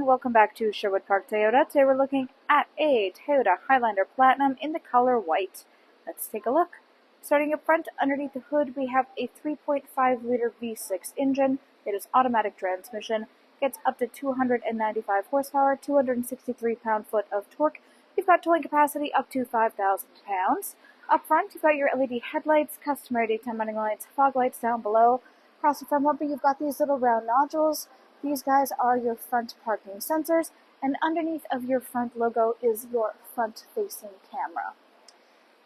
welcome back to Sherwood Park Toyota. Today we're looking at a Toyota Highlander Platinum in the color white. Let's take a look. Starting up front, underneath the hood, we have a 3.5-liter V6 engine. It is automatic transmission, gets up to 295 horsepower, 263 pound-foot of torque. You've got towing capacity up to 5,000 pounds. Up front, you've got your LED headlights, customary daytime running lights, fog lights down below. Across the front bumper, you've got these little round nodules. These guys are your front parking sensors, and underneath of your front logo is your front-facing camera.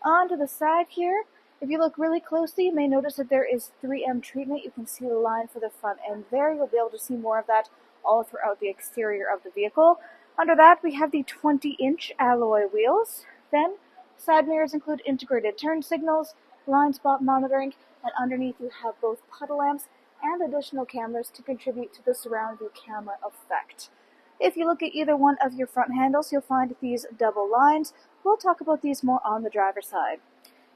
On to the side here, if you look really closely, you may notice that there is 3M treatment. You can see the line for the front end there. You'll be able to see more of that all throughout the exterior of the vehicle. Under that, we have the 20-inch alloy wheels. Then, side mirrors include integrated turn signals, blind spot monitoring, and underneath you have both puddle lamps and additional cameras to contribute to the surround view camera effect. If you look at either one of your front handles, you'll find these double lines. We'll talk about these more on the driver's side.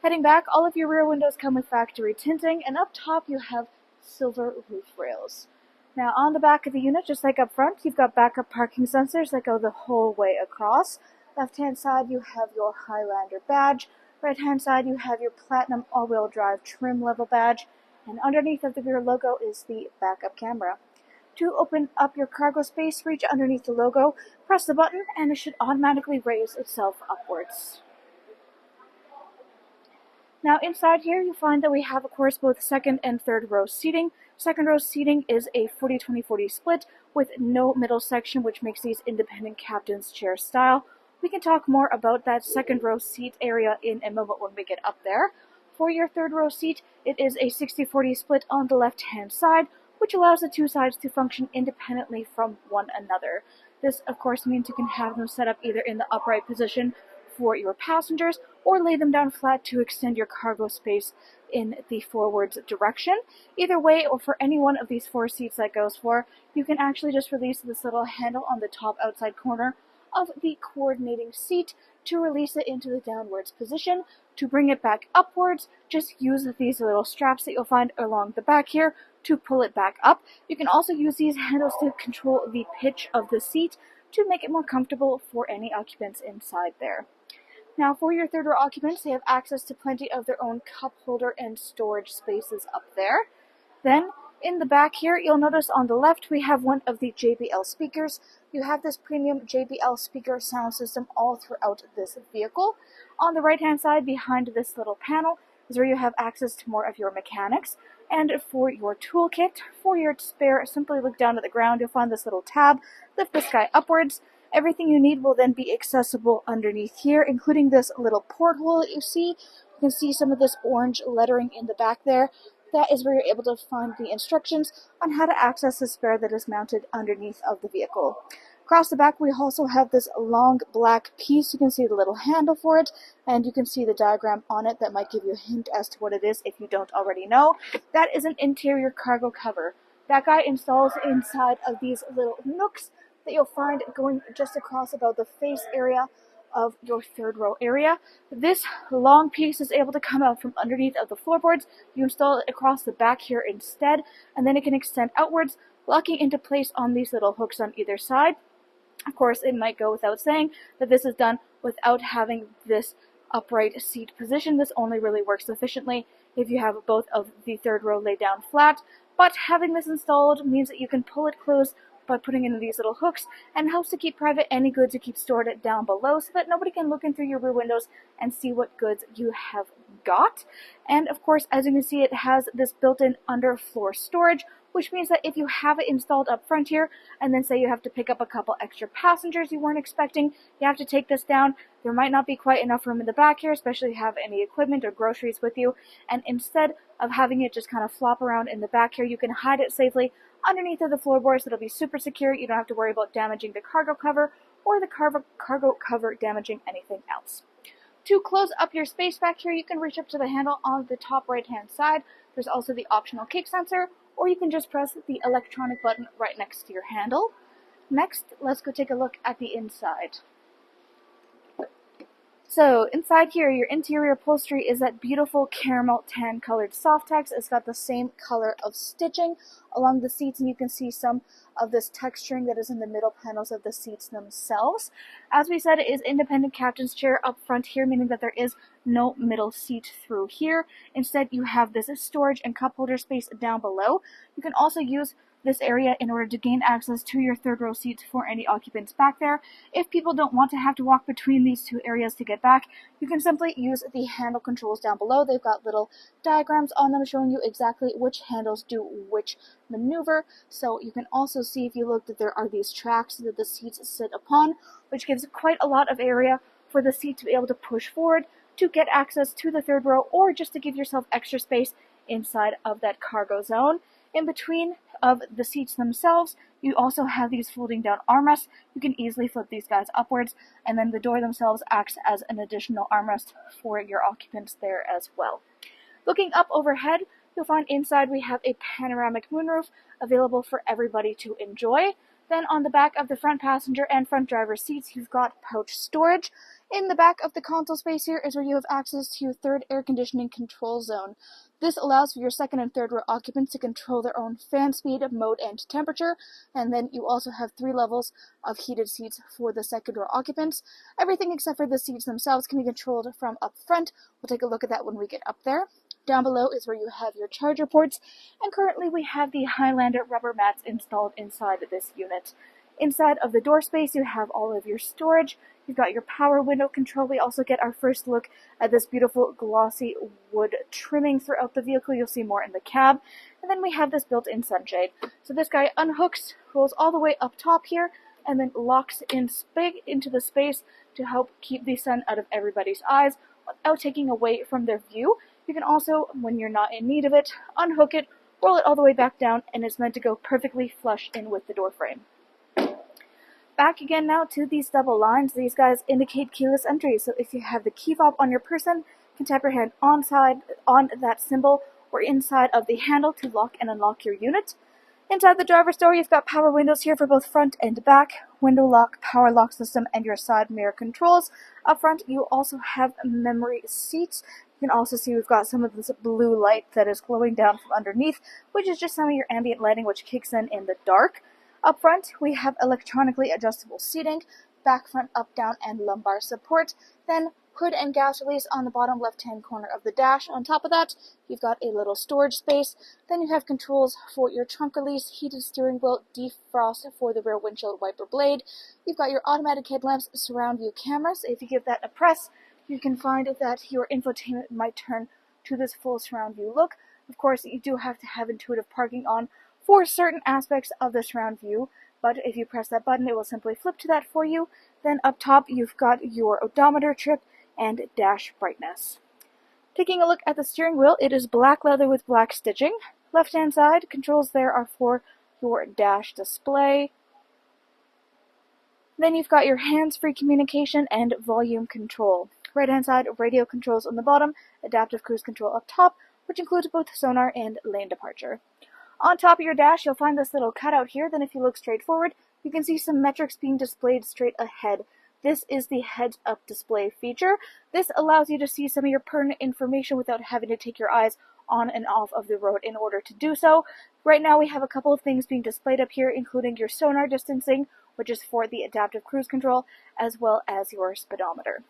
Heading back, all of your rear windows come with factory tinting, and up top you have silver roof rails. Now on the back of the unit, just like up front, you've got backup parking sensors that go the whole way across. Left-hand side you have your Highlander badge. Right-hand side you have your Platinum all-wheel drive trim level badge. And underneath of the rear logo is the backup camera. To open up your cargo space, reach underneath the logo, press the button, and it should automatically raise itself upwards. Now inside here, you'll find that we have, of course, both second and third row seating. Second row seating is a 40-20-40 split with no middle section, which makes these independent captain's chair style. We can talk more about that second row seat area in a moment when we get up there. For your third row seat, it is a 60-40 split on the left-hand side, which allows the two sides to function independently from one another. This, of course, means you can have them set up either in the upright position for your passengers or lay them down flat to extend your cargo space in the forwards direction. Either way, or for any one of these four seats that goes for, you can actually just release this little handle on the top outside corner of the coordinating seat to release it into the downwards position. To bring it back upwards, just use these little straps that you'll find along the back here to pull it back up. You can also use these handles to control the pitch of the seat to make it more comfortable for any occupants inside there. Now for your third row occupants, they have access to plenty of their own cup holder and storage spaces up there. Then in the back here, you'll notice on the left we have one of the JBL speakers. You have this premium JBL speaker sound system all throughout this vehicle. On the right-hand side, behind this little panel, is where you have access to more of your mechanics. And for your toolkit, for your spare, simply look down at the ground. You'll find this little tab. Lift this guy upwards. Everything you need will then be accessible underneath here, including this little porthole that you see. You can see some of this orange lettering in the back there. That is where you're able to find the instructions on how to access the spare that is mounted underneath of the vehicle. Across the back, we also have this long black piece. You can see the little handle for it, and you can see the diagram on it that might give you a hint as to what it is if you don't already know. That is an interior cargo cover. That guy installs inside of these little nooks that you'll find going just across about the face area of your third row area. This long piece is able to come out from underneath of the floorboards. You install it across the back here instead, and then it can extend outwards, locking into place on these little hooks on either side. Of course, it might go without saying that this is done without having this upright seat position. This only really works efficiently if you have both of the third row laid down flat, but having this installed means that you can pull it closed by putting in these little hooks, and helps to keep private any goods you keep stored down below so that nobody can look in through your rear windows and see what goods you have got. And of course, as you can see, it has this built-in underfloor storage, which means that if you have it installed up front here, and then say you have to pick up a couple extra passengers you weren't expecting, you have to take this down. There might not be quite enough room in the back here, especially if you have any equipment or groceries with you, and instead of having it just kind of flop around in the back here, you can hide it safely underneath of the floorboards. So it'll be super secure. You don't have to worry about damaging the cargo cover or the cargo cover damaging anything else. To close up your space back here, you can reach up to the handle on the top right-hand side. There's also the optional kick sensor, or you can just press the electronic button right next to your handle. Next, let's go take a look at the inside. So inside here, your interior upholstery is that beautiful caramel tan colored Softex. It's got the same color of stitching along the seats, and you can see some of this texturing that is in the middle panels of the seats themselves. As we said, it is independent captain's chair up front here, meaning that there is no middle seat through here. Instead, you have this storage and cup holder space down below. You can also use this area in order to gain access to your third row seats for any occupants back there. If people don't want to have to walk between these two areas to get back, you can simply use the handle controls down below. They've got little diagrams on them showing you exactly which handles do which maneuver. So you can also see, if you look, that there are these tracks that the seats sit upon, which gives quite a lot of area for the seat to be able to push forward to get access to the third row, or just to give yourself extra space inside of that cargo zone. In between of the seats themselves, you also have these folding down armrests. You can easily flip these guys upwards, and then the door themselves acts as an additional armrest for your occupants there as well. Looking up overhead, you'll find inside we have a panoramic moonroof available for everybody to enjoy. Then on the back of the front passenger and front driver seats, you've got pouch storage. In the back of the console space here is where you have access to your third air conditioning control zone. This allows for your second and third row occupants to control their own fan speed, mode, and temperature, and then you also have 3 levels of heated seats for the second row occupants. Everything except for the seats themselves can be controlled from up front. We'll take a look at that when we get up there. Down below is where you have your charger ports, and currently we have the Highlander rubber mats installed inside this unit. Inside of the door space, you have all of your storage. You've got your power window control. We also get our first look at this beautiful glossy wood trimming throughout the vehicle. You'll see more in the cab. And then we have this built-in sunshade. So this guy unhooks, rolls all the way up top here, and then locks in into the space to help keep the sun out of everybody's eyes without taking away from their view. You can also, when you're not in need of it, unhook it, roll it all the way back down, and it's meant to go perfectly flush in with the door frame. Back again now to these double lines. These guys indicate keyless entry, so if you have the key fob on your person, you can tap your hand on that symbol or inside of the handle to lock and unlock your unit. Inside the driver's door, you've got power windows here for both front and back, window lock, power lock system, and your side mirror controls. Up front, you also have memory seats. You can also see we've got some of this blue light that is glowing down from underneath, which is just some of your ambient lighting, which kicks in the dark. Up front, we have electronically adjustable seating, back, front, up, down, and lumbar support. Then hood and gas release on the bottom left-hand corner of the dash. On top of that, you've got a little storage space. Then you have controls for your trunk release, heated steering wheel, defrost for the rear windshield wiper blade. You've got your automatic headlamps, surround view cameras. If you give that a press, you can find that your infotainment might turn to this full surround view look. Of course, you do have to have intuitive parking on for certain aspects of the surround view, but if you press that button, it will simply flip to that for you. Then up top, you've got your odometer trip and dash brightness. Taking a look at the steering wheel, it is black leather with black stitching. Left-hand side, controls there are for your dash display. Then you've got your hands-free communication and volume control. Right-hand side, radio controls on the bottom, adaptive cruise control up top, which includes both sonar and lane departure. On top of your dash, you'll find this little cutout here. Then if you look straight forward, you can see some metrics being displayed straight ahead. This is the heads-up display feature. This allows you to see some of your pertinent information without having to take your eyes on and off of the road in order to do so. Right now we have a couple of things being displayed up here, including your sonar distancing, which is for the adaptive cruise control, as well as your speedometer.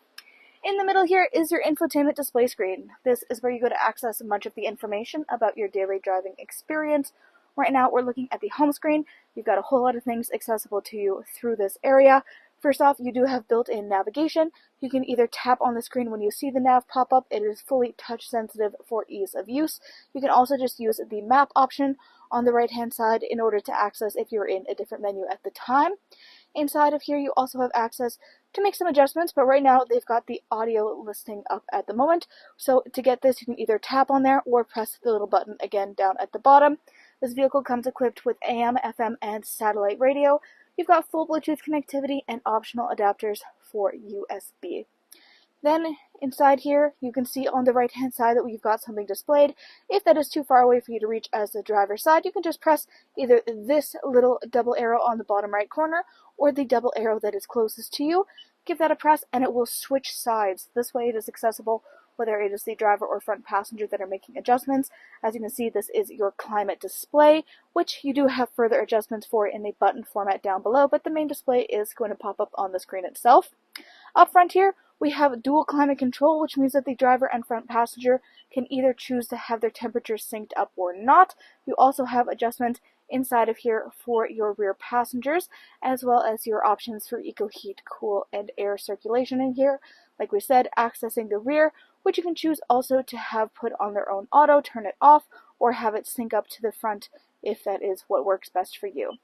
In the middle here is your infotainment display screen. This is where you go to access much of the information about your daily driving experience. Right now we're looking at the home screen. You've got a whole lot of things accessible to you through this area. First off, you do have built-in navigation. You can either tap on the screen when you see the nav pop up. It is fully touch sensitive for ease of use. You can also just use the map option on the right-hand side in order to access if you're in a different menu at the time. Inside of here, you also have access to make some adjustments, but right now they've got the audio listing up at the moment. So to get this, you can either tap on there or press the little button again down at the bottom. This vehicle comes equipped with AM, FM, and satellite radio. You've got full Bluetooth connectivity and optional adapters for USB. Then inside here, you can see on the right-hand side that we've got something displayed. If that is too far away for you to reach as the driver's side, you can just press either this little double arrow on the bottom right corner or the double arrow that is closest to you. give that a press, and it will switch sides. This way it is accessible whether it is the driver or front passenger that are making adjustments. As you can see, this is your climate display, which you do have further adjustments for in a button format down below, but the main display is going to pop up on the screen itself. Up front here, we have dual climate control, which means that the driver and front passenger can either choose to have their temperatures synced up or not. You also have adjustment inside of here for your rear passengers, as well as your options for eco heat, cool, and air circulation in here. Like we said, accessing the rear, which you can choose also to have put on their own auto, turn it off, or have it sync up to the front if that is what works best for you.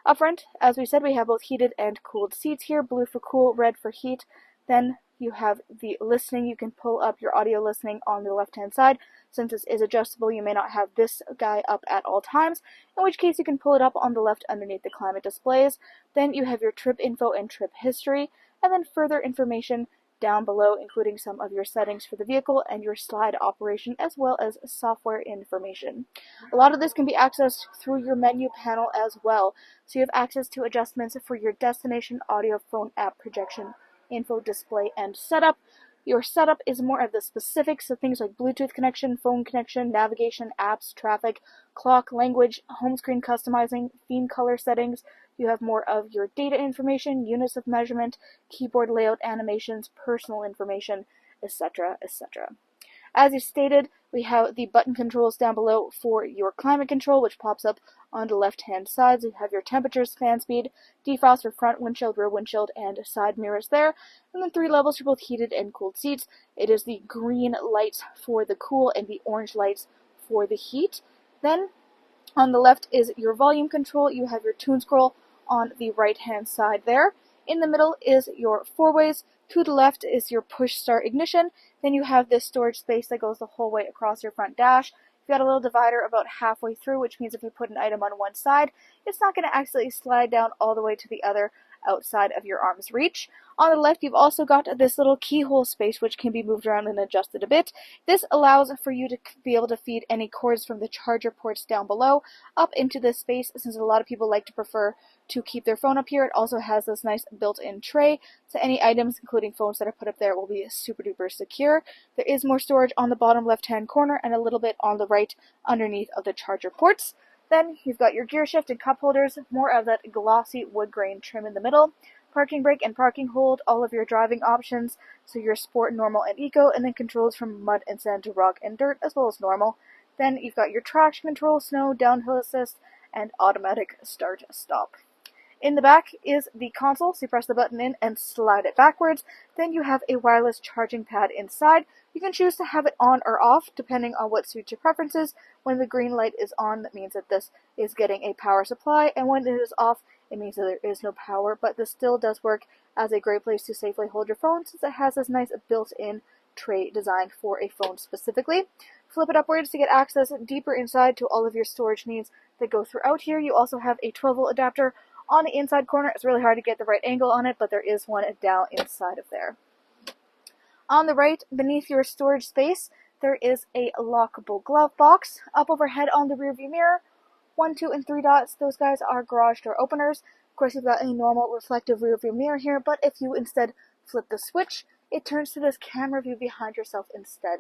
Up front, as we said, we have both heated and cooled seats here, blue for cool, red for heat. Then you have the listening. You can pull up your audio listening on the left-hand side. Since this is adjustable, you may not have this guy up at all times, in which case you can pull it up on the left underneath the climate displays. Then you have your trip info and trip history, and then further information down below, including some of your settings for the vehicle and your slide operation, as well as software information. A lot of this can be accessed through your menu panel as well, so you have access to adjustments for your destination, audio, phone app, projection, info, display, and setup. Your setup is more of the specifics, so things like Bluetooth connection, phone connection, navigation, apps, traffic, clock, language, home screen customizing, theme color settings. You have more of your data information, units of measurement, keyboard layout, animations, personal information, etc., etc. As you stated, we have the button controls down below for your climate control, which pops up on the left-hand side. So you have your temperatures, fan speed, defrost for front windshield, rear windshield, and side mirrors there. And then 3 levels for both heated and cooled seats. It is the green lights for the cool and the orange lights for the heat. Then on the left is your volume control. You have your tune scroll on the right-hand side there. In the middle is your 4-ways. To the left is your push start ignition. Then you have this storage space that goes the whole way across your front dash. You've got a little divider about halfway through, which means if you put an item on one side, it's not going to accidentally slide down all the way to the other outside of your arm's reach. On the left, you've also got this little keyhole space, which can be moved around and adjusted a bit. This allows for you to be able to feed any cords from the charger ports down below up into this space, since a lot of people like to prefer to keep their phone up here. It also has this nice built-in tray, so any items, including phones that are put up there, will be super duper secure. There is more storage on the bottom left-hand corner and a little bit on the right underneath of the charger ports. Then you've got your gear shift and cup holders, more of that glossy wood grain trim in the middle, parking brake and parking hold, all of your driving options, so your sport, normal, and eco, and then controls from mud and sand to rock and dirt, as well as normal. Then you've got your traction control, snow, downhill assist, and automatic start-stop. In the back is the console, so you press the button in and slide it backwards. Then you have a wireless charging pad inside. You can choose to have it on or off, depending on what suits your preferences. When the green light is on, that means that this is getting a power supply, and when it is off, it means that there is no power, but this still does work as a great place to safely hold your phone, since it has this nice built-in tray designed for a phone specifically. Flip it upwards to get access deeper inside to all of your storage needs that go throughout here. You also have a 12-volt adapter on the inside corner. It's really hard to get the right angle on it, but there is one down inside of there. On the right, beneath your storage space, there is a lockable glove box. Up overhead on the rear view mirror, 1, 2, and 3 dots, those guys are garage door openers. Of course, you've got a normal reflective rear view mirror here, but if you instead flip the switch, it turns to this camera view behind yourself instead.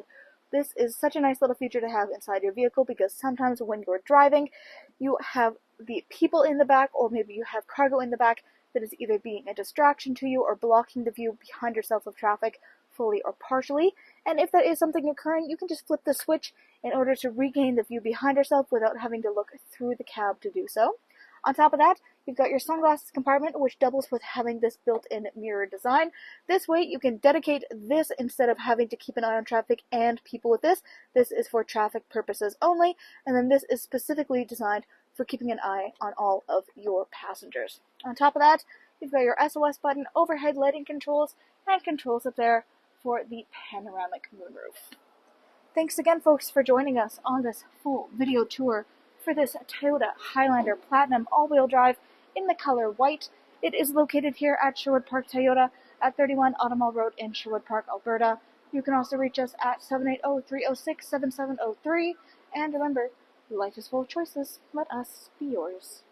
This is such a nice little feature to have inside your vehicle, because sometimes when you're driving, you have the people in the back, or maybe you have cargo in the back that is either being a distraction to you or blocking the view behind yourself of traffic fully or partially. And if that is something occurring, you can just flip the switch in order to regain the view behind yourself without having to look through the cab to do so. On top of that, you've got your sunglasses compartment, which doubles with having this built-in mirror design. This way, you can dedicate this instead of having to keep an eye on traffic and people with this. This is for traffic purposes only, and then this is specifically designed for keeping an eye on all of your passengers. On top of that, you've got your SOS button, overhead lighting controls, and controls up there for the panoramic moonroof. Thanks again, folks, for joining us on this full video tour for this Toyota Highlander Platinum all-wheel drive in the color white. It is located here at Sherwood Park Toyota at 31 Automall Road in Sherwood Park, Alberta. You can also reach us at 780-306-7703. And remember, life is full of choices. Let us be yours.